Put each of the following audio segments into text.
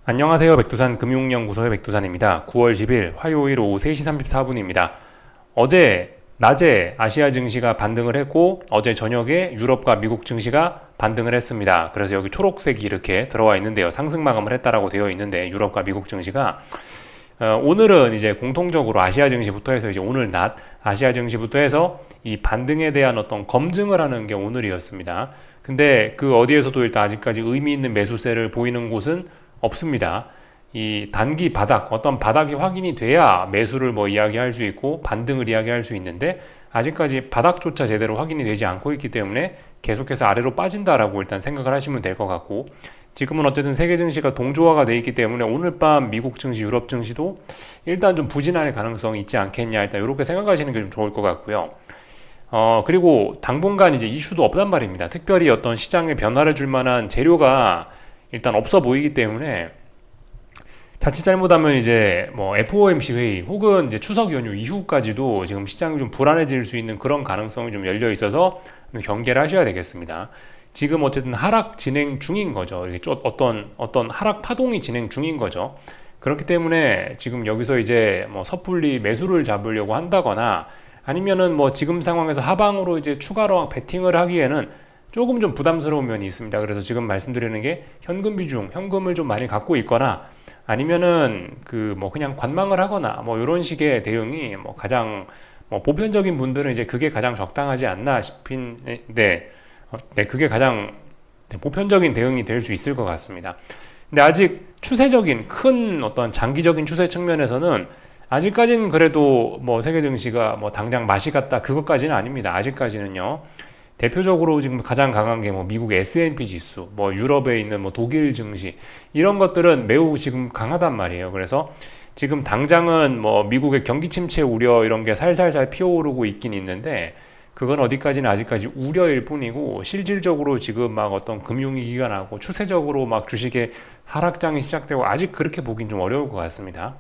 안녕하세요. 백두산 금융연구소의 백두산입니다. 9월 10일 화요일 오후 3시 34분입니다. 어제 낮에 아시아 증시가 반등을 했고 어제 저녁에 유럽과 미국 증시가 반등을 했습니다. 그래서 여기 초록색이 이렇게 들어와 있는데요. 상승 마감을 했다라고 되어 있는데 유럽과 미국 증시가 오늘은 이제 공통적으로 아시아 증시부터 해서 이제 오늘 낮 아시아 증시부터 해서 이 반등에 대한 어떤 검증을 하는 게 오늘이었습니다. 근데 그 어디에서도 일단 아직까지 의미 있는 매수세를 보이는 곳은 없습니다. 이 단기 바닥, 어떤 바닥이 확인이 돼야 매수를 뭐 이야기할 수 있고 반등을 이야기할 수 있는데 아직까지 바닥조차 제대로 확인이 되지 않고 있기 때문에 계속해서 아래로 빠진다라고 일단 생각을 하시면 될 것 같고, 지금은 어쨌든 세계 증시가 동조화가 돼 있기 때문에 오늘 밤 미국 증시, 유럽 증시도 일단 좀 부진할 가능성이 있지 않겠냐, 일단 이렇게 생각하시는 게 좀 좋을 것 같고요. 그리고 당분간 이제 이슈도 없단 말입니다. 특별히 어떤 시장에 변화를 줄 만한 재료가 일단 없어 보이기 때문에 자칫 잘못하면 이제 뭐 FOMC 회의 혹은 이제 추석 연휴 이후까지도 지금 시장이 좀 불안해질 수 있는 그런 가능성이 좀 열려 있어서 경계를 하셔야 되겠습니다. 지금 어쨌든 하락 진행 중인 거죠. 이게 어떤 하락 파동이 진행 중인 거죠. 그렇기 때문에 지금 여기서 이제 뭐 섣불리 매수를 잡으려고 한다거나 아니면은 뭐 지금 상황에서 하방으로 이제 추가로 베팅을 하기에는 조금 좀 부담스러운 면이 있습니다. 그래서 지금 말씀드리는 게 현금 비중, 현금을 좀 많이 갖고 있거나 아니면은 그 뭐 그냥 관망을 하거나 뭐 이런 식의 대응이 뭐 가장 뭐 보편적인 분들은 이제 그게 가장 적당하지 않나 싶은데, 네, 그게 가장 보편적인 대응이 될 수 있을 것 같습니다. 근데 아직 추세적인 큰 어떤 장기적인 추세 측면에서는 아직까지는 그래도 뭐 세계 증시가 뭐 당장 맛이 갔다 그것까지는 아닙니다. 아직까지는요. 대표적으로 지금 가장 강한 게 뭐 미국 S&P 지수, 뭐 유럽에 있는 뭐 독일 증시, 이런 것들은 매우 지금 강하단 말이에요. 그래서 지금 당장은 뭐 미국의 경기 침체 우려 이런 게 살살살 피어오르고 있긴 있는데 그건 어디까지는 아직까지 우려일 뿐이고, 실질적으로 지금 막 어떤 금융위기가 나고 추세적으로 막 주식의 하락장이 시작되고 아직 그렇게 보긴 좀 어려울 것 같습니다.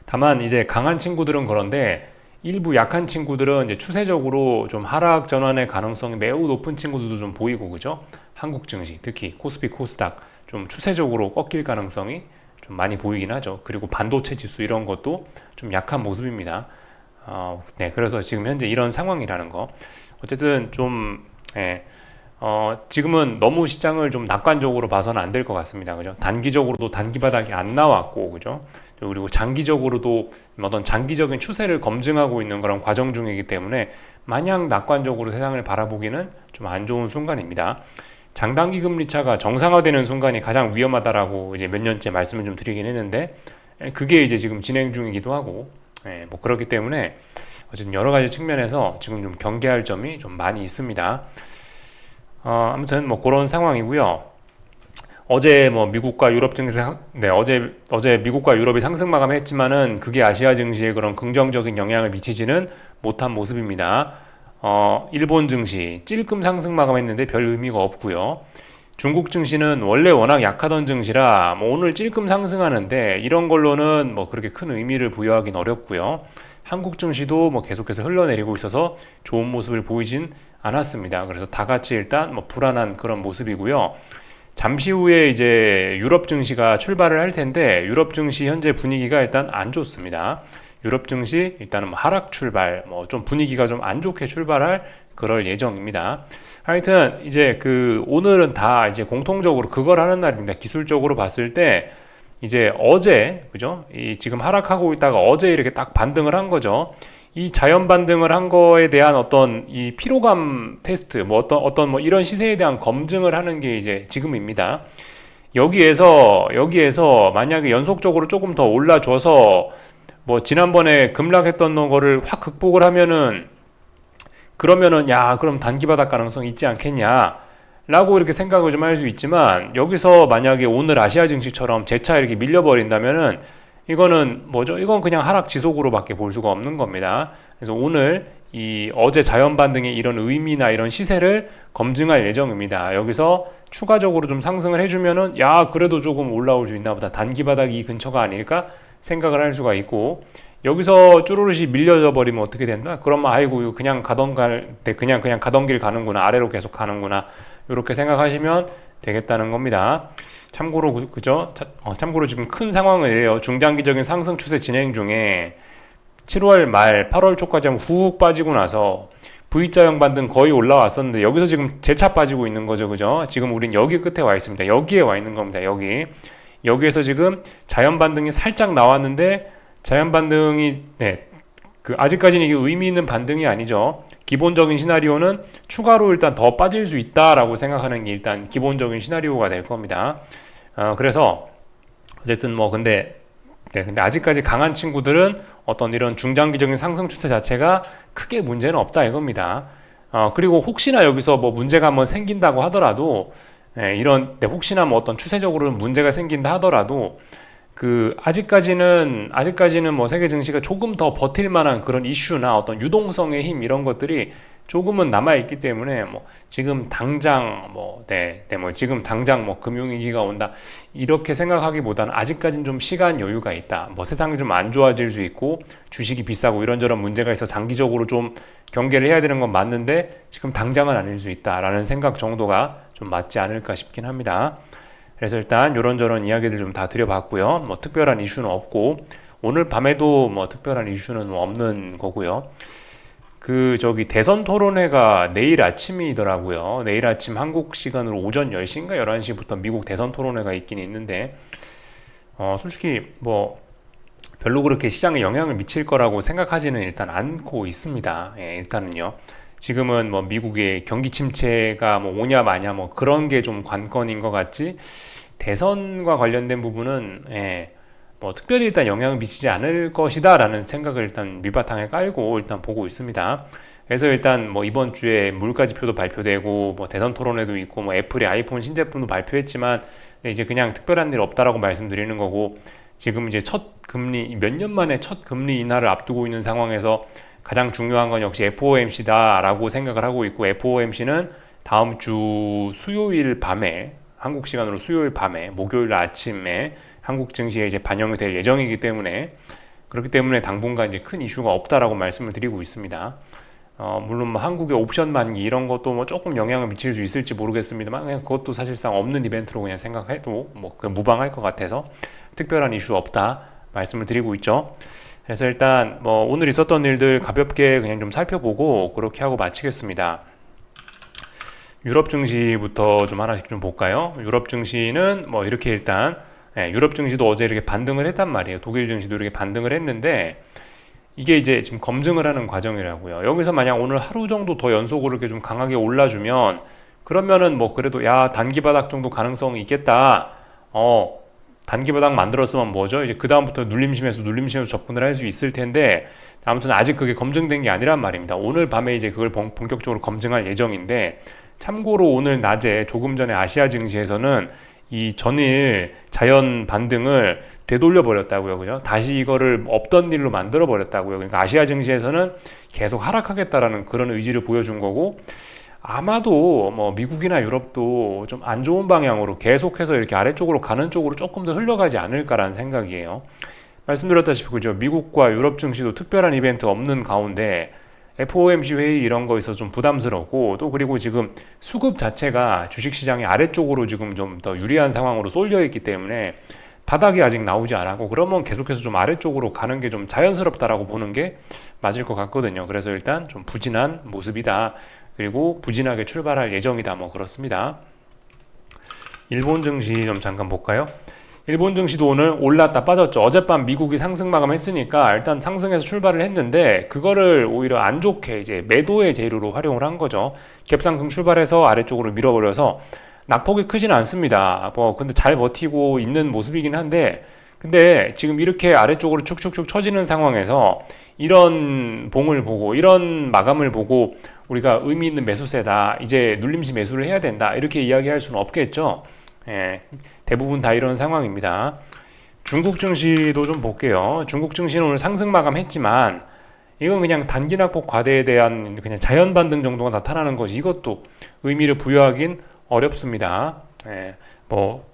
다만 이제 강한 친구들은 그런데 일부 약한 친구들은 이제 추세적으로 좀 하락 전환의 가능성이 매우 높은 친구들도 좀 보이고, 그죠? 한국 증시, 특히 코스피, 코스닥 좀 추세적으로 꺾일 가능성이 좀 많이 보이긴 하죠. 그리고 반도체 지수 이런 것도 좀 약한 모습입니다. 네, 그래서 지금 현재 이런 상황이라는 거. 어쨌든 좀, 예, 지금은 너무 시장을 좀 낙관적으로 봐서는 안 될 것 같습니다. 그죠? 단기적으로도 단기 바닥이 안 나왔고, 그죠? 그리고 장기적으로도 어떤 장기적인 추세를 검증하고 있는 그런 과정 중이기 때문에 마냥 낙관적으로 세상을 바라보기는 좀 안 좋은 순간입니다. 장단기 금리 차가 정상화되는 순간이 가장 위험하다라고 이제 몇 년째 말씀을 좀 드리긴 했는데, 그게 이제 지금 진행 중이기도 하고, 뭐 그렇기 때문에 어쨌든 여러 가지 측면에서 지금 좀 경계할 점이 좀 많이 있습니다. 아무튼 뭐 그런 상황이고요. 어제 뭐 미국과 유럽 증시 어제 미국과 유럽이 상승 마감했지만은 그게 아시아 증시에 그런 긍정적인 영향을 미치지는 못한 모습입니다. 일본 증시 찔끔 상승 마감했는데 별 의미가 없고요. 중국 증시는 원래 워낙 약하던 증시라 뭐 오늘 찔끔 상승하는데 이런 걸로는 뭐 그렇게 큰 의미를 부여하기는 어렵고요. 한국 증시도 뭐 계속해서 흘러내리고 있어서 좋은 모습을 보이진 않았습니다. 그래서 다 같이 일단 뭐 불안한 그런 모습이고요. 잠시 후에 이제 유럽 증시가 출발을 할 텐데 유럽 증시 현재 분위기가 일단 안 좋습니다. 유럽 증시 일단은 뭐 하락 출발, 뭐 좀 분위기가 좀 안 좋게 출발할 그럴 예정입니다. 하여튼 이제 그 오늘은 다 이제 공통적으로 그걸 하는 날입니다. 기술적으로 봤을 때 이제 어제, 그죠? 이 지금 하락하고 있다가 어제 이렇게 딱 반등을 한 거죠. 이 자연 반등을 한 거에 대한 어떤 이 피로감 테스트, 뭐 어떤 뭐 이런 시세에 대한 검증을 하는 게 이제 지금입니다. 여기에서 만약에 연속적으로 조금 더 올라줘서 뭐 지난번에 급락했던 거를 확 극복을 하면은, 그러면은 야, 그럼 단기 바닥 가능성 있지 않겠냐 라고 이렇게 생각을 좀 할 수 있지만, 여기서 만약에 오늘 아시아 증시처럼 재차 이렇게 밀려버린다면은 이거는 뭐죠? 이건 그냥 하락 지속으로밖에 볼 수가 없는 겁니다. 그래서 오늘 이 어제 자연 반등의 이런 의미나 이런 시세를 검증할 예정입니다. 여기서 추가적으로 좀 상승을 해주면은 야, 그래도 조금 올라올 수 있나 보다, 단기 바닥이 이 근처가 아닐까 생각을 할 수가 있고, 여기서 쭈루릇이 밀려져 버리면 어떻게 된다? 그러면 아이고 그냥 가던 길 가는구나, 아래로 계속 가는구나, 이렇게 생각하시면 되겠다는 겁니다. 참고로 그죠? 참고로 지금 큰 상황이에요. 중장기적인 상승 추세 진행 중에 7월 말 8월 초까지 한번 훅 빠지고 나서 V자형 반등 거의 올라왔었는데 여기서 지금 재차 빠지고 있는 거죠. 그죠? 지금 우린 여기 끝에 와 있습니다. 여기에 와 있는 겁니다. 여기에서 지금 자연 반등이 살짝 나왔는데 자연 반등이 아직까지는 이게 의미 있는 반등이 아니죠. 기본적인 시나리오는 추가로 일단 더 빠질 수 있다라고 생각하는 게 일단 기본적인 시나리오가 될 겁니다. 그래서 어쨌든 뭐 근데 아직까지 강한 친구들은 어떤 이런 중장기적인 상승 추세 자체가 크게 문제는 없다 이겁니다. 그리고 혹시나 여기서 뭐 문제가 한번 생긴다고 하더라도 혹시나 뭐 어떤 추세적으로 문제가 생긴다 하더라도 아직까지는 뭐 세계 증시가 조금 더 버틸 만한 그런 이슈나 어떤 유동성의 힘 이런 것들이 조금은 남아 있기 때문에 뭐 지금 당장 지금 당장 뭐 금융위기가 온다 이렇게 생각하기보다는 아직까지는 좀 시간 여유가 있다. 뭐 세상이 좀 안 좋아질 수 있고 주식이 비싸고 이런저런 문제가 있어 장기적으로 좀 경계를 해야 되는 건 맞는데 지금 당장은 아닐 수 있다라는 생각 정도가 좀 맞지 않을까 싶긴 합니다. 그래서 일단 이런저런 이야기들 좀 다 드려봤고요. 뭐 특별한 이슈는 없고 오늘 밤에도 뭐 특별한 이슈는 뭐 없는 거고요. 대선 토론회가 내일 아침이더라고요. 내일 아침 한국 시간으로 오전 10시인가 11시부터 미국 대선 토론회가 있긴 있는데 솔직히 뭐 별로 그렇게 시장에 영향을 미칠 거라고 생각하지는 일단 않고 있습니다. 일단은요. 지금은 뭐 미국의 경기 침체가 뭐 오냐 마냐 뭐 그런 게 좀 관건인 것 같지 대선과 관련된 부분은 뭐 특별히 일단 영향을 미치지 않을 것이다 라는 생각을 일단 밑바탕에 깔고 일단 보고 있습니다. 그래서 일단 뭐 이번 주에 물가지표도 발표되고 뭐 대선 토론회도 있고 뭐 애플이 아이폰 신제품도 발표했지만 이제 그냥 특별한 일 없다라고 말씀드리는 거고 지금 이제 몇 년 만에 첫 금리 인하를 앞두고 있는 상황에서 가장 중요한 건 역시 FOMC다 라고 생각을 하고 있고 FOMC는 다음 주 수요일 밤에 한국 시간으로 수요일 밤에 목요일 아침에 한국 증시에 이제 반영이 될 예정이기 때문에 그렇기 때문에 당분간 이제 큰 이슈가 없다라고 말씀을 드리고 있습니다. 물론 뭐 한국의 옵션 만기 이런 것도 뭐 조금 영향을 미칠 수 있을지 모르겠습니다만 그냥 그것도 사실상 없는 이벤트로 그냥 생각해도 뭐 무방할 것 같아서 특별한 이슈 없다 말씀을 드리고 있죠. 그래서 일단 뭐 오늘 있었던 일들 가볍게 그냥 좀 살펴보고 그렇게 하고 마치겠습니다. 유럽 증시부터 좀 하나씩 좀 볼까요? 유럽 증시는 뭐 이렇게 일단 유럽 증시도 어제 이렇게 반등을 했단 말이에요. 독일 증시도 이렇게 반등을 했는데 이게 이제 지금 검증을 하는 과정이라고요. 여기서 만약 오늘 하루 정도 더 연속으로 이렇게 좀 강하게 올라주면 그러면은 뭐 그래도 단기 바닥 정도 가능성이 있겠다. 단기 바닥 만들었으면 뭐죠? 이제 그 다음부터 눌림심에서 접근을 할 수 있을 텐데 아무튼 아직 그게 검증된 게 아니란 말입니다. 오늘 밤에 이제 그걸 본격적으로 검증할 예정인데 참고로 오늘 낮에 조금 전에 아시아 증시에서는 이 전일 자연 반등을 되돌려 버렸다고요. 그죠? 다시 이거를 없던 일로 만들어 버렸다고요. 그러니까 아시아 증시에서는 계속 하락하겠다라는 그런 의지를 보여준 거고 아마도 뭐 미국이나 유럽도 좀 안 좋은 방향으로 계속해서 이렇게 아래쪽으로 가는 쪽으로 조금 더 흘러가지 않을까라는 생각이에요. 말씀드렸다시피 그죠? 미국과 유럽 증시도 특별한 이벤트 없는 가운데 FOMC 회의 이런 거에서 좀 부담스럽고 또 그리고 지금 수급 자체가 주식시장의 아래쪽으로 지금 좀 더 유리한 상황으로 쏠려 있기 때문에 바닥이 아직 나오지 않았고 그러면 계속해서 좀 아래쪽으로 가는 게 좀 자연스럽다라고 보는 게 맞을 것 같거든요. 그래서 일단 좀 부진한 모습이다. 그리고 부진하게 출발할 예정이다. 뭐 그렇습니다. 일본 증시 좀 잠깐 볼까요? 일본 증시도 오늘 올랐다 빠졌죠. 어젯밤 미국이 상승 마감했으니까 일단 상승해서 출발을 했는데 그거를 오히려 안 좋게 이제 매도의 재료로 활용을 한 거죠. 갭상승 출발해서 아래쪽으로 밀어버려서 낙폭이 크진 않습니다. 근데 잘 버티고 있는 모습이긴 한데 근데 지금 이렇게 아래쪽으로 축축축 처지는 상황에서 이런 봉을 보고 이런 마감을 보고 우리가 의미 있는 매수세다 이제 눌림시 매수를 해야 된다 이렇게 이야기할 수는 없겠죠. 대부분 다 이런 상황입니다. 중국 증시도 좀 볼게요. 중국 증시는 오늘 상승 마감했지만 이건 그냥 단기 낙폭 과대에 대한 그냥 자연 반등 정도가 나타나는 것이 이것도 의미를 부여하긴 어렵습니다. 뭐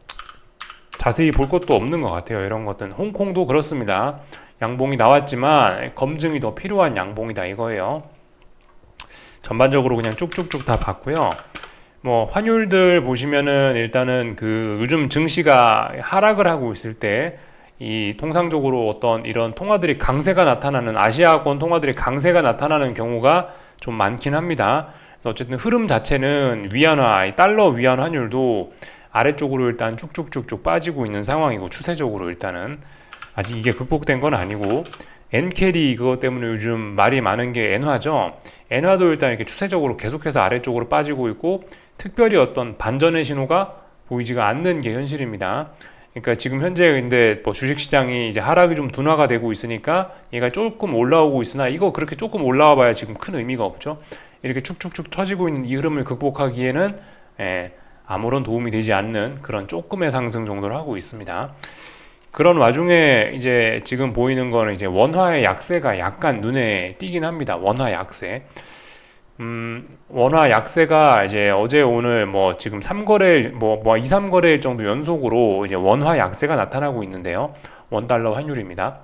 자세히 볼 것도 없는 것 같아요. 이런 것들은 홍콩도 그렇습니다. 양봉이 나왔지만 검증이 더 필요한 양봉이다 이거예요. 전반적으로 그냥 쭉쭉쭉 다 봤고요. 뭐 환율들 보시면은 일단은 그 요즘 증시가 하락을 하고 있을 때 이 통상적으로 어떤 이런 통화들이 강세가 나타나는 아시아권 통화들이 강세가 나타나는 경우가 좀 많긴 합니다. 그래서 어쨌든 흐름 자체는 위안화, 이 달러 위안 환율도 아래쪽으로 일단 쭉쭉쭉쭉 빠지고 있는 상황이고 추세적으로 일단은 아직 이게 극복된 건 아니고 엔캐리 그것 때문에 요즘 말이 많은 게 엔화죠. 엔화도 일단 이렇게 추세적으로 계속해서 아래쪽으로 빠지고 있고 특별히 어떤 반전의 신호가 보이지가 않는 게 현실입니다. 그러니까 지금 현재 근데 뭐 주식시장이 이제 하락이 좀 둔화가 되고 있으니까 얘가 조금 올라오고 있으나 이거 그렇게 조금 올라와 봐야 지금 큰 의미가 없죠. 이렇게 축축축 처지고 있는 이 흐름을 극복하기에는 아무런 도움이 되지 않는 그런 조금의 상승 정도를 하고 있습니다. 그런 와중에 이제 지금 보이는 거는 이제 원화의 약세가 약간 눈에 띄긴 합니다. 원화 약세. 원화 약세가 이제 어제 오늘 뭐 지금 3거래일 뭐 2, 3거래일 정도 연속으로 이제 원화 약세가 나타나고 있는데요. 원달러 환율입니다.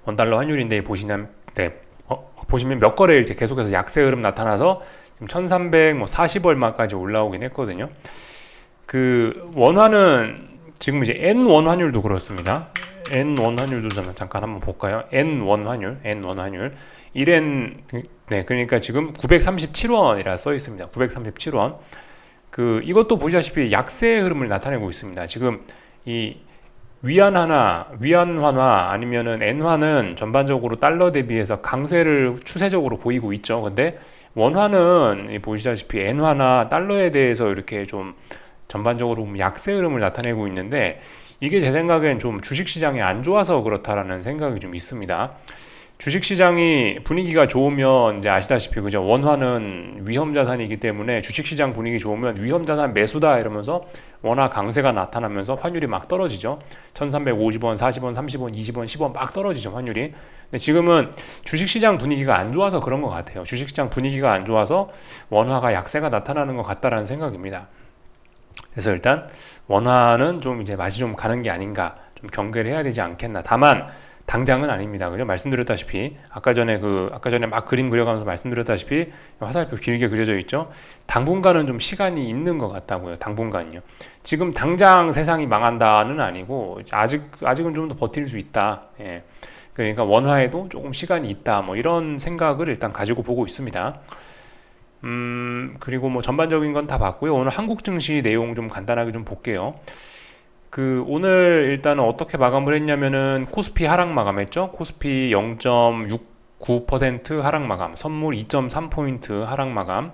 원달러 환율인데 보시면 보시면 몇 거래일 이제 계속해서 약세 흐름 나타나서 지금 1340 얼마까지 올라오긴 했거든요. 그 원화는 지금 이제 N1 환율도 그렇습니다. N1 환율도 잠깐 한번 볼까요? N1 환율, N1 환율. 1N 네, 그러니까 지금 937원이라 써 있습니다. 937원. 그 이것도 보시다시피 약세 흐름을 나타내고 있습니다. 지금 이 위안화나 아니면은 엔화는 전반적으로 달러 대비해서 강세를 추세적으로 보이고 있죠. 근데 원화는 보시다시피 엔화나 달러에 대해서 이렇게 좀 전반적으로 약세 흐름을 나타내고 있는데 이게 제 생각엔 좀 주식시장이 안 좋아서 그렇다라는 생각이 좀 있습니다. 주식시장이 분위기가 좋으면 이제 아시다시피 그죠, 원화는 위험자산이기 때문에 주식시장 분위기 좋으면 위험자산 매수다 이러면서 원화 강세가 나타나면서 환율이 막 떨어지죠. 1350원, 40원, 30원, 20원, 10원 막 떨어지죠 환율이. 근데 지금은 주식시장 분위기가 안 좋아서 그런 것 같아요. 주식시장 분위기가 안 좋아서 원화가 약세가 나타나는 것 같다라는 생각입니다. 그래서 일단 원화는 좀 이제 맛이 좀 가는 게 아닌가, 좀 경계를 해야 되지 않겠나. 다만 당장은 아닙니다. 그죠? 말씀드렸다시피 아까 전에 막 그림 그려가면서 말씀드렸다시피 화살표 길게 그려져 있죠. 당분간은 좀 시간이 있는 것 같다고요. 당분간요. 지금 당장 세상이 망한다는 아니고 아직은 좀 더 버틸 수 있다. 예. 그러니까 원화에도 조금 시간이 있다. 뭐 이런 생각을 일단 가지고 보고 있습니다. 그리고 뭐 전반적인 건 다 봤고요. 오늘 한국 증시 내용 좀 간단하게 좀 볼게요. 그 오늘 일단은 어떻게 마감을 했냐면은 코스피 하락 마감했죠. 코스피 0.69% 하락 마감, 선물 2.3포인트 하락 마감,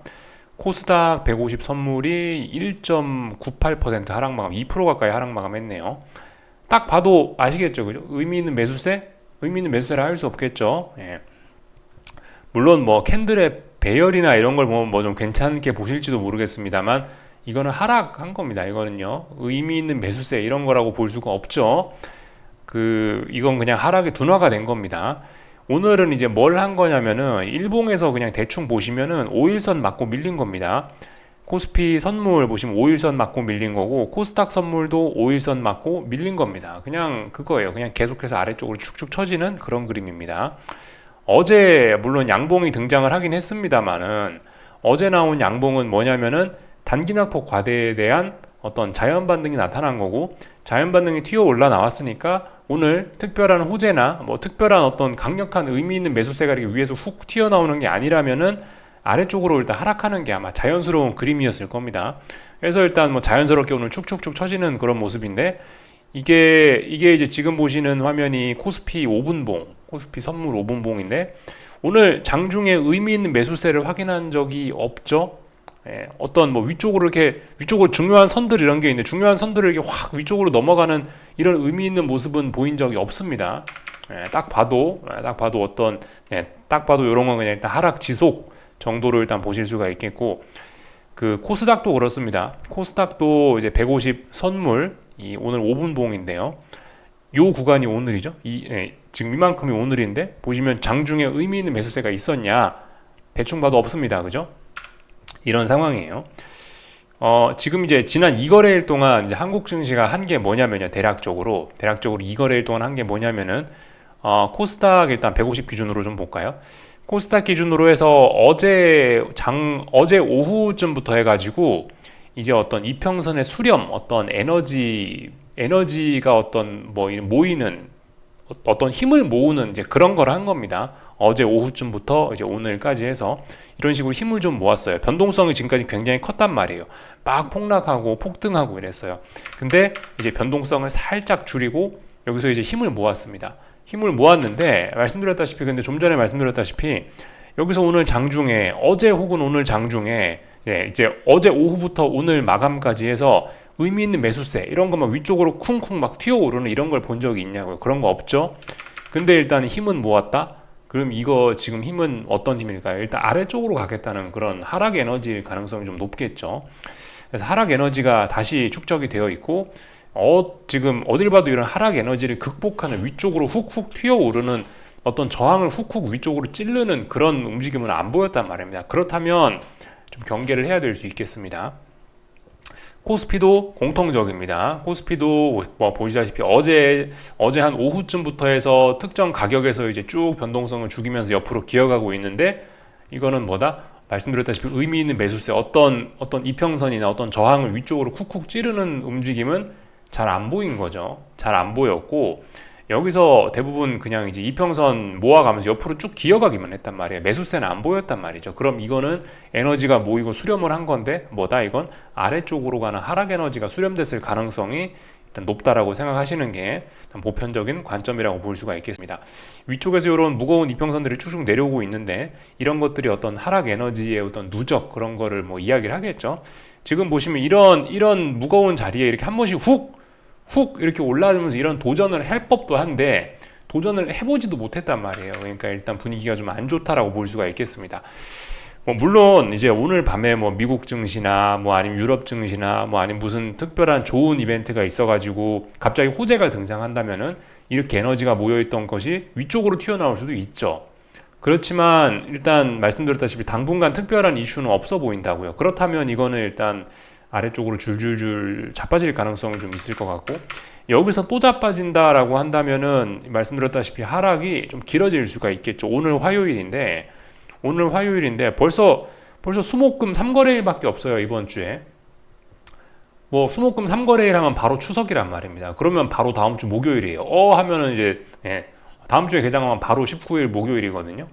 코스닥 150 선물이 1.98% 하락 마감, 2% 가까이 하락 마감했네요. 딱 봐도 아시겠죠, 그죠? 의미 있는 매수세라 할 수 없겠죠. 예. 물론 뭐 캔들의 배열이나 이런 걸 보면 뭐 좀 괜찮게 보실지도 모르겠습니다만 이거는 하락한 겁니다. 이거는요, 의미 있는 매수세 이런 거라고 볼 수가 없죠. 이건 그냥 하락의 둔화가 된 겁니다. 오늘은 이제 뭘 한 거냐면은 일봉에서 그냥 대충 보시면은 5일선 맞고 밀린 겁니다. 코스피 선물 보시면 5일선 맞고 밀린 거고 코스닥 선물도 5일선 맞고 밀린 겁니다. 그냥 그거예요. 그냥 계속해서 아래쪽으로 축축 처지는 그런 그림입니다. 어제 물론 양봉이 등장을 하긴 했습니다만은 어제 나온 양봉은 뭐냐면은 단기낙폭 과대에 대한 어떤 자연 반등이 나타난 거고, 자연 반등이 튀어 올라 나왔으니까 오늘 특별한 호재나 뭐 특별한 어떤 강력한 의미 있는 매수세가 이렇게 위에서 훅 튀어나오는 게 아니라면은 아래쪽으로 일단 하락하는 게 아마 자연스러운 그림이었을 겁니다. 그래서 일단 뭐 자연스럽게 오늘 축축축 처지는 그런 모습인데, 이게 이제 지금 보시는 화면이 코스피 5분봉, 코스피 선물 5분봉인데 오늘 장중에 의미 있는 매수세를 확인한 적이 없죠. 예, 어떤 뭐 위쪽으로 중요한 선들 이런 게 있는데 중요한 선들을 이렇게 확 위쪽으로 넘어가는 이런 의미 있는 모습은 보인 적이 없습니다. 예, 딱 봐도 이런 건 그냥 일단 하락 지속 정도로 일단 보실 수가 있겠고, 그 코스닥도 그렇습니다. 코스닥도 이제 150 선물 오늘 5분봉인데요. 요 구간이 오늘이죠. 지금 이만큼이 오늘인데 보시면 장중에 의미 있는 매수세가 있었냐? 대충 봐도 없습니다. 그죠? 이런 상황이에요. 지금 이제 지난 2거래일 동안 이제 한국 증시가 한 게 뭐냐면요. 대략적으로 2거래일 동안 한 게 뭐냐면은 코스닥 일단 150 기준으로 좀 볼까요? 코스닥 기준으로 해서 어제 오후쯤부터 해가지고 이제 어떤 이평선의 수렴, 어떤 에너지가 어떤 뭐 모이는 어떤 힘을 모으는 이제 그런 걸 한 겁니다. 어제 오후쯤부터 이제 오늘까지 해서 이런 식으로 힘을 좀 모았어요. 변동성이 지금까지 굉장히 컸단 말이에요. 막 폭락하고 폭등하고 이랬어요. 근데 이제 변동성을 살짝 줄이고 여기서 이제 힘을 모았습니다. 힘을 모았는데 말씀드렸다시피 근데 좀 전에 말씀드렸다시피 여기서 오늘 장중에 어제 혹은 오늘 장중에 이제 어제 오후부터 오늘 마감까지 해서 의미 있는 매수세 이런 것만 위쪽으로 쿵쿵 막 튀어오르는 이런 걸 본 적이 있냐고요. 그런 거 없죠. 근데 일단 힘은 모았다. 그럼 이거 지금 힘은 어떤 힘일까요? 일단 아래쪽으로 가겠다는 그런 하락 에너지일 가능성이 좀 높겠죠. 그래서 하락 에너지가 다시 축적이 되어 있고 지금 어딜 봐도 이런 하락 에너지를 극복하는 위쪽으로 훅훅 튀어오르는 어떤 저항을 훅훅 위쪽으로 찌르는 그런 움직임은 안 보였단 말입니다. 그렇다면 좀 경계를 해야 될 수 있겠습니다. 코스피도 공통적입니다. 코스피도 뭐 보시다시피 어제 한 오후쯤부터 해서 특정 가격에서 이제 쭉 변동성을 죽이면서 옆으로 기어가고 있는데 이거는 뭐다? 말씀드렸다시피 의미 있는 매수세 어떤 이평선이나 어떤 저항을 위쪽으로 쿡쿡 찌르는 움직임은 잘 안 보인 거죠. 잘 안 보였고 여기서 대부분 그냥 이제 이평선 모아가면서 옆으로 쭉 기어가기만 했단 말이에요. 매수세는 안 보였단 말이죠. 그럼 이거는 에너지가 모이고 수렴을 한 건데 뭐다 이건 아래쪽으로 가는 하락 에너지가 수렴됐을 가능성이 일단 높다라고 생각하시는 게 보편적인 관점이라고 볼 수가 있겠습니다. 위쪽에서 이런 무거운 이평선들이 쭉쭉 내려오고 있는데 이런 것들이 어떤 하락 에너지의 어떤 누적 그런 거를 뭐 이야기를 하겠죠. 지금 보시면 이런 무거운 자리에 이렇게 한 번씩 훅 이렇게 올라오면서 이런 도전을 할 법도 한데 도전을 해보지도 못했단 말이에요. 그러니까 일단 분위기가 좀 안 좋다라고 볼 수가 있겠습니다. 뭐 물론 이제 오늘 밤에 뭐 미국 증시나 뭐 아니면 유럽 증시나 뭐 아니면 무슨 특별한 좋은 이벤트가 있어가지고 갑자기 호재가 등장한다면은 이렇게 에너지가 모여있던 것이 위쪽으로 튀어나올 수도 있죠. 그렇지만 일단 말씀드렸다시피 당분간 특별한 이슈는 없어 보인다고요. 그렇다면 이거는 일단 아래쪽으로 줄줄줄 자빠질 가능성이 좀 있을 것 같고 여기서 또 자빠진다라고 한다면은 말씀드렸다시피 하락이 좀 길어질 수가 있겠죠. 오늘 화요일인데 벌써 수목금 3거래일밖에 없어요. 이번 주에 뭐 수목금 3거래일 하면 바로 추석이란 말입니다. 그러면 바로 다음 주 목요일이에요. 하면은 이제 다음 주에 개장하면 바로 19일 목요일이거든요.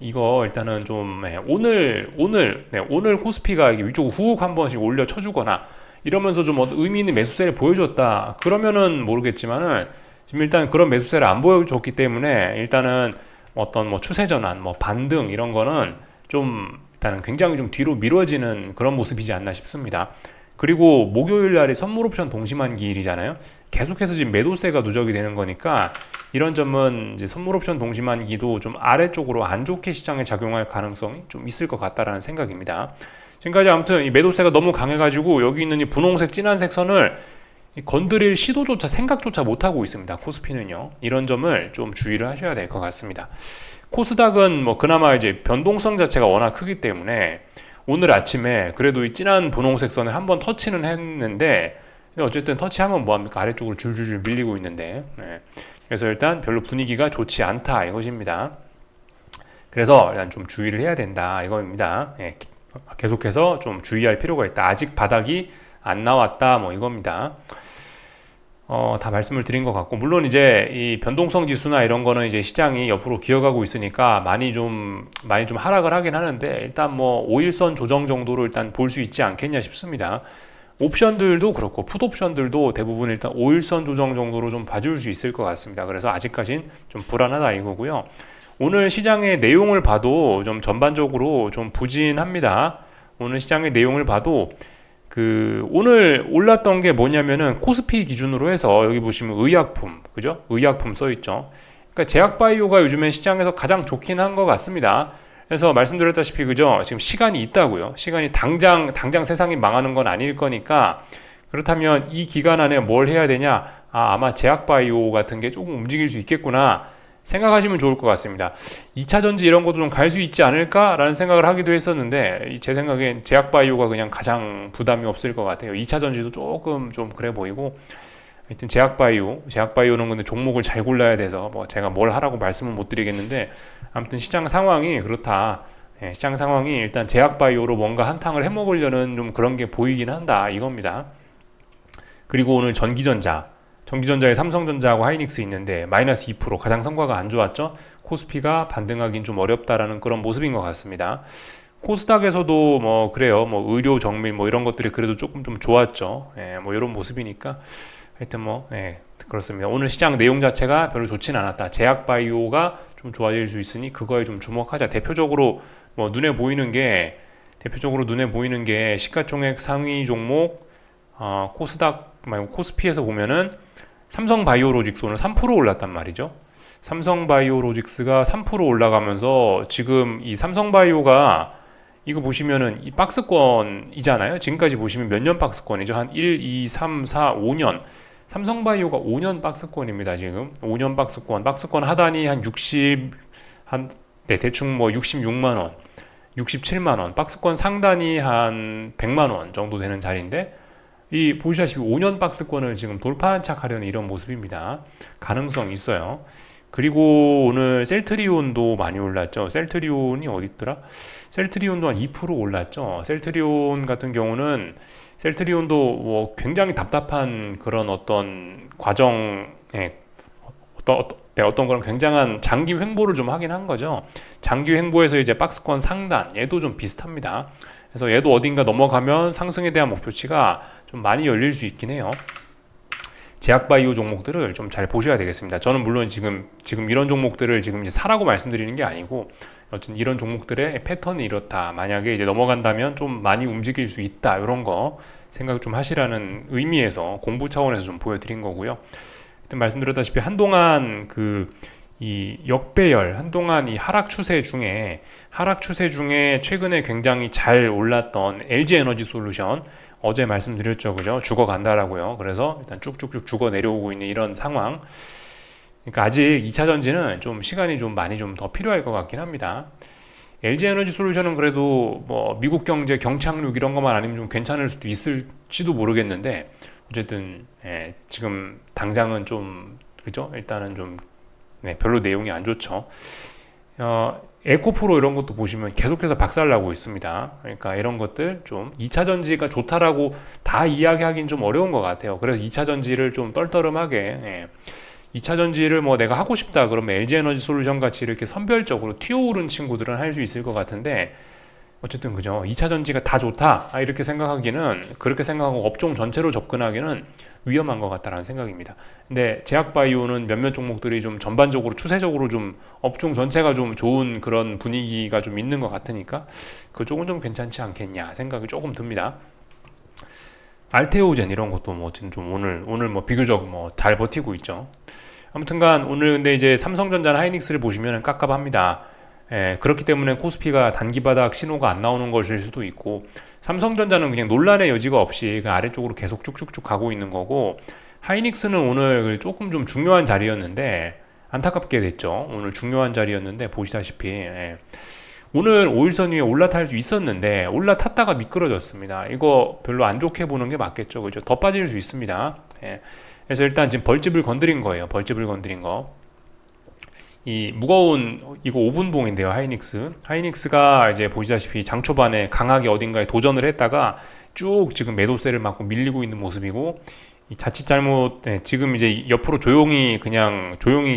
이거 일단은 좀 오늘 코스피가 위쪽으로 훅 한 번씩 올려 쳐주거나 이러면서 좀 의미 있는 매수세를 보여줬다. 그러면은 모르겠지만은 지금 일단 그런 매수세를 안 보여줬기 때문에 일단은 어떤 뭐 추세 전환, 뭐 반등 이런 거는 좀 일단은 굉장히 좀 뒤로 미뤄지는 그런 모습이지 않나 싶습니다. 그리고 목요일 날이 선물 옵션 동시만기일이잖아요. 계속해서 지금 매도세가 누적이 되는 거니까 이런 점은 이제 선물 옵션 동시만기도 좀 아래쪽으로 안 좋게 시장에 작용할 가능성이 좀 있을 것 같다라는 생각입니다. 지금까지 아무튼 이 매도세가 너무 강해가지고 여기 있는 이 분홍색 진한색 선을 건드릴 시도조차 생각조차 못하고 있습니다. 코스피는요. 이런 점을 좀 주의를 하셔야 될 것 같습니다. 코스닥은 뭐 그나마 이제 변동성 자체가 워낙 크기 때문에 오늘 아침에 그래도 이 진한 분홍색 선을 한번 터치는 했는데 어쨌든 터치하면 뭐합니까? 아래쪽으로 줄줄줄 밀리고 있는데 그래서 일단 별로 분위기가 좋지 않다 이것입니다. 그래서 일단 좀 주의를 해야 된다 이겁니다. 계속해서 좀 주의할 필요가 있다. 아직 바닥이 안 나왔다 뭐 이겁니다. 다 말씀을 드린 것 같고 물론 이제 이 변동성 지수나 이런 거는 이제 시장이 옆으로 기어가고 있으니까 많이 좀 하락을 하긴 하는데 일단 뭐 5일선 조정 정도로 일단 볼 수 있지 않겠냐 싶습니다. 옵션들도 그렇고 풋 옵션들도 대부분 일단 5일선 조정 정도로 좀 봐줄 수 있을 것 같습니다. 그래서 아직까진 좀 불안하다 이거고요. 오늘 시장의 내용을 봐도 좀 전반적으로 좀 부진합니다. 오늘 시장의 내용을 봐도 오늘 올랐던 게 뭐냐면은 코스피 기준으로 해서 여기 보시면 의약품, 그죠? 의약품 써있죠. 그러니까 제약바이오가 요즘에 시장에서 가장 좋긴 한 것 같습니다. 그래서 말씀드렸다시피 그죠? 지금 시간이 있다고요. 시간이 당장 세상이 망하는 건 아닐 거니까 그렇다면 이 기간 안에 뭘 해야 되냐? 아마 제약바이오 같은 게 조금 움직일 수 있겠구나 생각하시면 좋을 것 같습니다. 2차 전지 이런 것도 좀 갈 수 있지 않을까라는 생각을 하기도 했었는데 제 생각엔 제약바이오가 그냥 가장 부담이 없을 것 같아요. 2차 전지도 조금 좀 그래 보이고 하여튼 제약바이오는 근데 종목을 잘 골라야 돼서 뭐 제가 뭘 하라고 말씀은 못 드리겠는데, 아무튼 시장 상황이 그렇다. 예, 시장 상황이 일단 제약바이오로 뭔가 한탕을 해먹으려는 좀 그런 게 보이긴 한다 이겁니다. 그리고 오늘 전기전자에 삼성전자하고 하이닉스 있는데 마이너스 2% 가장 성과가 안 좋았죠. 코스피가 반등하긴 좀 어렵다라는 그런 모습인 것 같습니다. 코스닥에서도 뭐 그래요. 뭐 의료 정밀 뭐 이런 것들이 그래도 조금 좀 좋았죠. 예, 뭐 이런 모습이니까 하여튼 뭐 그렇습니다. 오늘 시장 내용 자체가 별로 좋지는 않았다. 제약바이오가 좀 좋아질 수 있으니 그거에 좀 주목하자. 대표적으로 눈에 보이는 게 시가총액 상위 종목 코스닥 말고 코스피에서 보면은 삼성바이오로직스 오늘 3% 올랐단 말이죠. 삼성바이오로직스가 3% 올라가면서 지금 이 삼성바이오가 이거 보시면은 이 박스권이잖아요. 지금까지 보시면 몇 년 박스권이죠? 한 1, 2, 3, 4, 5년. 삼성바이오가 5년 박스권입니다. 지금 5년 박스권 하단이 한 60, 대충 뭐 66만 원, 67만 원, 박스권 상단이 한 100만 원 정도 되는 자리인데, 이 보시다시피 5년 박스권을 지금 돌파한 척하려는 이런 모습입니다. 가능성 있어요. 그리고 오늘 셀트리온도 많이 올랐죠. 셀트리온이 어디 있더라? 셀트리온도 한 2% 올랐죠. 셀트리온 같은 경우는 셀트리온도 뭐 굉장히 답답한 그런 어떤 과정에 어떤 그런 굉장한 장기 횡보를 좀 하긴 한 거죠. 장기 횡보에서 이제 박스권 상단 얘도 좀 비슷합니다. 그래서 얘도 어딘가 넘어가면 상승에 대한 목표치가 좀 많이 열릴 수 있긴 해요. 제약바이오 종목들을 좀 잘 보셔야 되겠습니다. 저는 물론 지금 이런 종목들을 지금 이제 사라고 말씀드리는 게 아니고, 어쨌든 이런 종목들의 패턴이 이렇다. 만약에 이제 넘어간다면 좀 많이 움직일 수 있다. 이런 거 생각 좀 하시라는 의미에서 공부 차원에서 좀 보여드린 거고요. 일단 말씀드렸다시피 한동안 이 역배열, 한동안 이 하락 추세 중에 최근에 굉장히 잘 올랐던 LG에너지솔루션, 어제 말씀드렸죠, 그죠? 죽어간다라고요. 그래서 일단 쭉쭉쭉 죽어 내려오고 있는 이런 상황. 그러니까 아직 2차 전지는 좀 시간이 좀 많이 좀 더 필요할 것 같긴 합니다. LG에너지솔루션은 그래도 뭐 미국 경제 경착륙 이런 것만 아니면 좀 괜찮을 수도 있을지도 모르겠는데, 어쨌든 지금 당장은 좀 그죠? 일단은 좀 별로 내용이 안 좋죠. 에코프로 이런 것도 보시면 계속해서 박살나고 있습니다. 그러니까 이런 것들 좀 2차 전지가 좋다라고 다 이야기하기는 좀 어려운 것 같아요. 그래서 2차 전지를 좀 떨떠름하게 2차 전지를 뭐 내가 하고 싶다 그러면 LG에너지솔루션 같이 이렇게 선별적으로 튀어오른 친구들은 할 수 있을 것 같은데, 어쨌든 그죠. 2차 전지가 다 좋다 이렇게 생각하기는, 그렇게 생각하고 업종 전체로 접근하기는 위험한 것 같다라는 생각입니다. 근데 제약바이오는 몇몇 종목들이 좀 전반적으로 추세적으로 좀 업종 전체가 좀 좋은 그런 분위기가 좀 있는 것 같으니까 그쪽은 좀 괜찮지 않겠냐 생각이 조금 듭니다. 알테오젠 이런 것도 뭐 좀 오늘 뭐 비교적 뭐 잘 버티고 있죠. 아무튼간 오늘 근데 이제 삼성전자나 하이닉스를 보시면 깝깝합니다. 그렇기 때문에 코스피가 단기바닥 신호가 안 나오는 것일 수도 있고, 삼성전자는 그냥 논란의 여지가 없이 그 아래쪽으로 계속 쭉쭉쭉 가고 있는 거고, 하이닉스는 오늘 조금 좀 중요한 자리였는데 안타깝게 됐죠. 오늘 중요한 자리였는데 보시다시피 오늘 5일선 위에 올라탈 수 있었는데 올라탔다가 미끄러졌습니다. 이거 별로 안 좋게 보는 게 맞겠죠, 그죠? 더 빠질 수 있습니다. 그래서 일단 지금 벌집을 건드린 거예요. 벌집을 건드린 거. 이 무거운 이거 5분봉인데요. 하이닉스가 이제 보시다시피 장 초반에 강하게 어딘가에 도전을 했다가 쭉 지금 매도세를 맞고 밀리고 있는 모습이고, 이 자칫 잘못 지금 이제 옆으로 조용히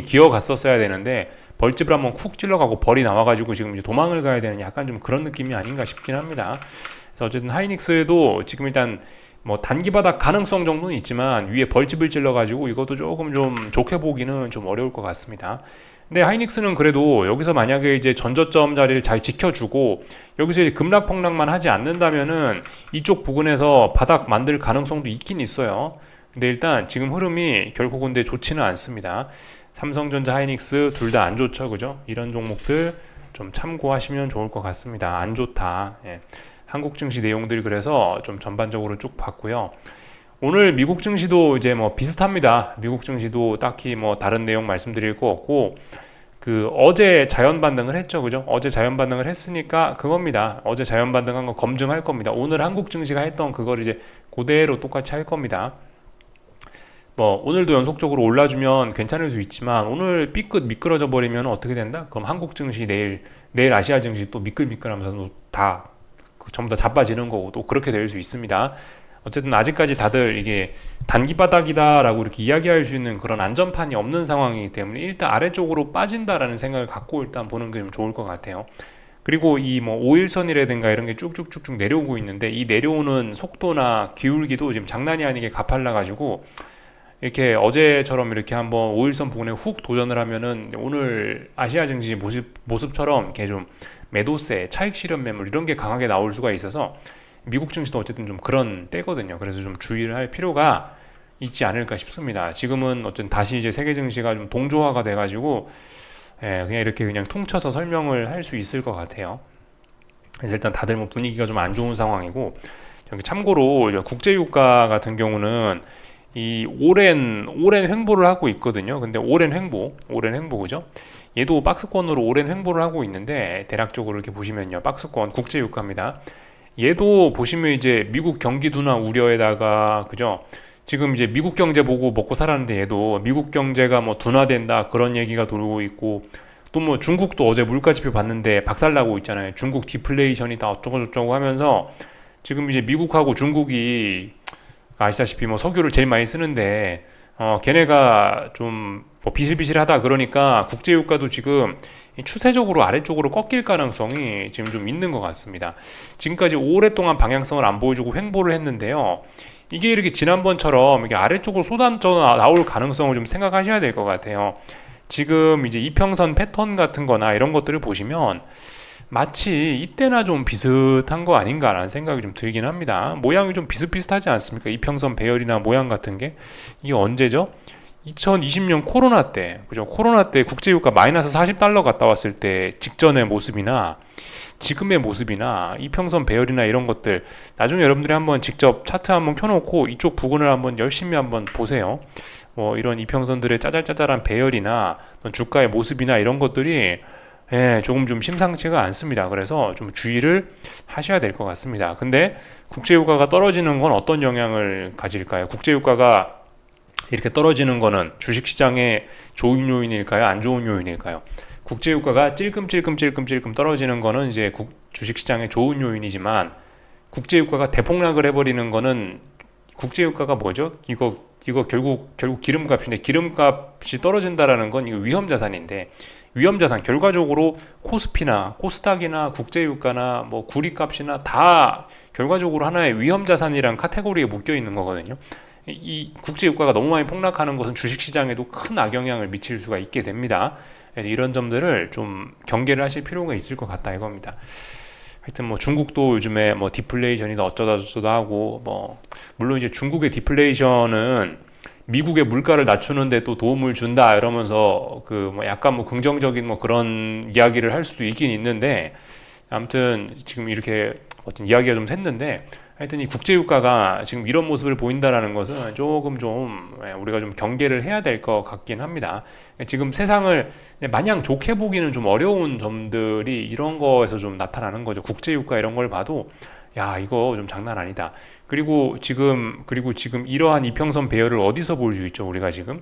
기어갔었어야 되는데 벌집을 한번 쿡 찔러가고 벌이 나와가지고 지금 이제 도망을 가야 되는 약간 좀 그런 느낌이 아닌가 싶긴 합니다. 그래서 어쨌든 하이닉스도 지금 일단 뭐 단기바닥 가능성 정도는 있지만 위에 벌집을 찔러가지고 이것도 조금 좀 좋게 보기는 좀 어려울 것 같습니다. 근데 하이닉스는 그래도 여기서 만약에 이제 전저점 자리를 잘 지켜주고 여기서 이제 급락폭락만 하지 않는다면은 이쪽 부근에서 바닥 만들 가능성도 있긴 있어요. 근데 일단 지금 흐름이 결코 근데 좋지는 않습니다. 삼성전자, 하이닉스 둘 다 안 좋죠, 그죠? 이런 종목들 좀 참고하시면 좋을 것 같습니다. 안 좋다. 한국 증시 내용들 그래서 좀 전반적으로 쭉 봤고요. 오늘 미국 증시도 이제 뭐 비슷합니다. 미국 증시도 딱히 뭐 다른 내용 말씀드릴 거 없고, 어제 자연 반등을 했죠, 그죠? 어제 자연 반등을 했으니까 그겁니다. 어제 자연 반등한 거 검증할 겁니다. 오늘 한국 증시가 했던 그걸 이제 그대로 똑같이 할 겁니다. 뭐 오늘도 연속적으로 올라주면 괜찮을 수 있지만 오늘 삐끗 미끄러져 버리면 어떻게 된다? 그럼 한국 증시 내일 아시아 증시 또 미끌미끌하면서 다 전부 다 자빠지는 거고 또 그렇게 될 수 있습니다. 어쨌든 아직까지 다들 이게 단기 바닥이다라고 이렇게 이야기할 수 있는 그런 안전판이 없는 상황이기 때문에 일단 아래쪽으로 빠진다라는 생각을 갖고 일단 보는 게 좀 좋을 것 같아요. 그리고 이 뭐 5일선이라든가 이런 게 쭉쭉쭉쭉 내려오고 있는데 이 내려오는 속도나 기울기도 지금 장난이 아니게 가팔라 가지고 이렇게 어제처럼 이렇게 한번 5일선 부근에 훅 도전을 하면은 오늘 아시아 증시 모습처럼 이렇게 좀 매도세, 차익 실현 매물 이런 게 강하게 나올 수가 있어서 미국 증시도 어쨌든 좀 그런 때거든요. 그래서 좀 주의를 할 필요가 있지 않을까 싶습니다. 지금은 어쨌든 다시 이제 세계 증시가 좀 동조화가 돼가지고 그냥 이렇게 그냥 퉁쳐서 설명을 할 수 있을 것 같아요. 그래서 일단 다들 뭐 분위기가 좀 안 좋은 상황이고 참고로 국제유가 같은 경우는 이 오랜 횡보를 하고 있거든요. 근데 오랜 횡보 그죠? 얘도 박스권으로 오랜 횡보를 하고 있는데 대략적으로 이렇게 보시면요, 박스권 국제유가입니다. 얘도 보시면 이제 미국 경기 둔화 우려에다가 그죠? 지금 이제 미국 경제 보고 먹고 살았는데 얘도 미국 경제가 뭐 둔화된다 그런 얘기가 돌고 있고 또 뭐 중국도 어제 물가지표 봤는데 박살나고 있잖아요. 중국 디플레이션이다 어쩌고 저쩌고 하면서 지금 이제 미국하고 중국이 아시다시피 뭐 석유를 제일 많이 쓰는데 걔네가 좀 뭐 비실비실하다 그러니까 국제유가도 지금 추세적으로 아래쪽으로 꺾일 가능성이 지금 좀 있는 것 같습니다. 지금까지 오랫동안 방향성을 안 보여주고 횡보를 했는데요. 이게 이렇게 지난번처럼 이게 아래쪽으로 쏟아져 나올 가능성을 좀 생각하셔야 될 것 같아요. 지금 이제 이평선 패턴 같은 거나 이런 것들을 보시면 마치 이때나 좀 비슷한 거 아닌가라는 생각이 좀 들긴 합니다. 모양이 좀 비슷비슷하지 않습니까? 이평선 배열이나 모양 같은 게. 이게 언제죠? 2020년 코로나 때, 그죠? 코로나 때 국제유가 마이너스 40달러 갔다 왔을 때 직전의 모습이나 지금의 모습이나 이평선 배열이나 이런 것들 나중에 여러분들이 한번 직접 차트 한번 켜놓고 이쪽 부분을 한번 열심히 한번 보세요. 뭐 이런 이평선들의 짜잘짜잘한 배열이나 주가의 모습이나 이런 것들이 조금 좀 심상치가 않습니다. 그래서 좀 주의를 하셔야 될 것 같습니다. 근데 국제유가가 떨어지는 건 어떤 영향을 가질까요? 국제유가가 이렇게 떨어지는 거는 주식시장의 좋은 요인일까요? 안 좋은 요인일까요? 국제유가가 찔끔찔끔 떨어지는 거는 이제 주식시장의 좋은 요인이지만 국제유가가 대폭락을 해버리는 거는 국제유가가 뭐죠? 이거 결국 기름값인데 기름값이 떨어진다라는 건 이거 위험자산인데 위험자산 결과적으로 코스피나 코스닥이나 국제유가나 뭐 구리값이나 다 결과적으로 하나의 위험자산이란 카테고리에 묶여 있는 거거든요. 이 국제유가가 너무 많이 폭락하는 것은 주식시장에도 큰 악영향을 미칠 수가 있게 됩니다. 이런 점들을 좀 경계를 하실 필요가 있을 것 같다 이겁니다. 하여튼 뭐 중국도 요즘에 뭐 디플레이션이다 어쩌다 저쩌다 하고 뭐 물론 이제 중국의 디플레이션은 미국의 물가를 낮추는데 또 도움을 준다 이러면서 그 뭐 약간 뭐 긍정적인 뭐 그런 이야기를 할 수도 있긴 있는데 아무튼 지금 이렇게 어떤 이야기가 좀 샜는데 하여튼 이 국제유가가 지금 이런 모습을 보인다라는 것은 조금 좀 우리가 좀 경계를 해야 될 것 같긴 합니다. 지금 세상을 마냥 좋게 보기는 좀 어려운 점들이 이런 거에서 좀 나타나는 거죠. 국제유가 이런 걸 봐도 야 이거 좀 장난 아니다. 그리고 지금 이러한 이평선 배열을 어디서 볼 수 있죠? 우리가 지금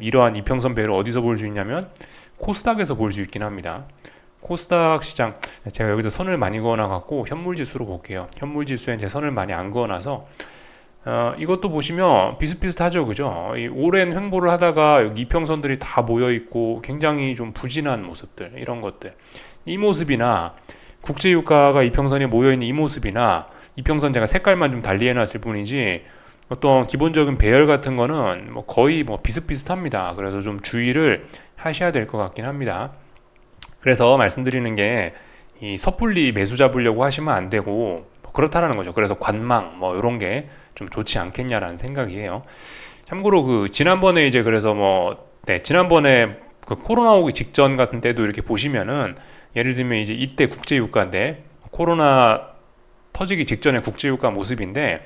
이러한 이평선 배열을 어디서 볼 수 있냐면 코스닥에서 볼 수 있긴 합니다. 코스닥 시장 제가 여기다 선을 많이 그어놔 갖고 현물지수로 볼게요. 현물지수엔 제 선을 많이 안 그어놔서 이것도 보시면 비슷비슷하죠, 그죠? 이 오랜 횡보를 하다가 여기 이평선들이 다 모여 있고 굉장히 좀 부진한 모습들 이런 것들 이 모습이나 국제유가가 이평선에 모여 있는 이 모습이나 이평선 제가 색깔만 좀 달리 해놨을 뿐이지 어떤 기본적인 배열 같은 거는 뭐 거의 뭐 비슷비슷합니다. 그래서 좀 주의를 하셔야 될 것 같긴 합니다. 그래서 말씀드리는 게 이 섣불리 매수 잡으려고 하시면 안 되고 그렇다라는 거죠. 그래서 관망 뭐 이런 게 좀 좋지 않겠냐라는 생각이에요. 참고로 그 지난번에 이제 그래서 지난번에 그 코로나 오기 직전 같은 때도 이렇게 보시면은 예를 들면 이제 이때 국제유가인데 코로나 터지기 직전에 국제유가 모습인데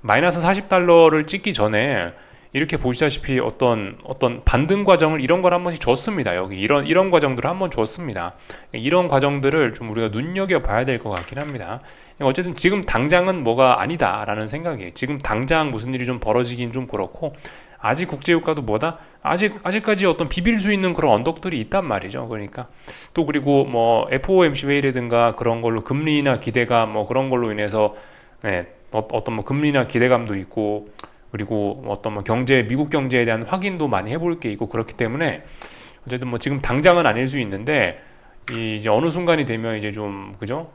마이너스 40달러를 찍기 전에 이렇게 보시다시피 어떤 반등 과정을 이런 걸 한 번씩 줬습니다. 여기 이런 과정들을 한 번 줬습니다. 이런 과정들을 좀 우리가 눈여겨 봐야 될 것 같긴 합니다. 어쨌든 지금 당장은 뭐가 아니다라는 생각이에요. 지금 당장 무슨 일이 좀 벌어지긴 좀 그렇고, 아직 국제유가도 뭐다? 아직까지 어떤 비빌 수 있는 그런 언덕들이 있단 말이죠. 그러니까 또 그리고 뭐 FOMC 회의라든가 그런 걸로 금리나 기대감 뭐 그런 걸로 인해서 어떤 뭐 금리나 기대감도 있고, 그리고 어떤 뭐 미국 경제에 대한 확인도 많이 해볼 게 있고 그렇기 때문에 어쨌든 뭐 지금 당장은 아닐 수 있는데 이제 어느 순간이 되면 이제 좀 그죠?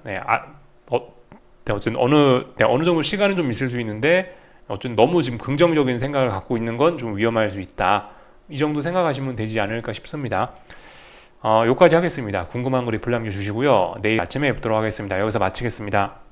어쨌든 어느 정도 시간은 좀 있을 수 있는데 어쨌든 너무 지금 긍정적인 생각을 갖고 있는 건 좀 위험할 수 있다. 이 정도 생각하시면 되지 않을까 싶습니다. 여기까지 하겠습니다. 궁금한 거 리플 남겨주시고요. 내일 아침에 뵙도록 하겠습니다. 여기서 마치겠습니다.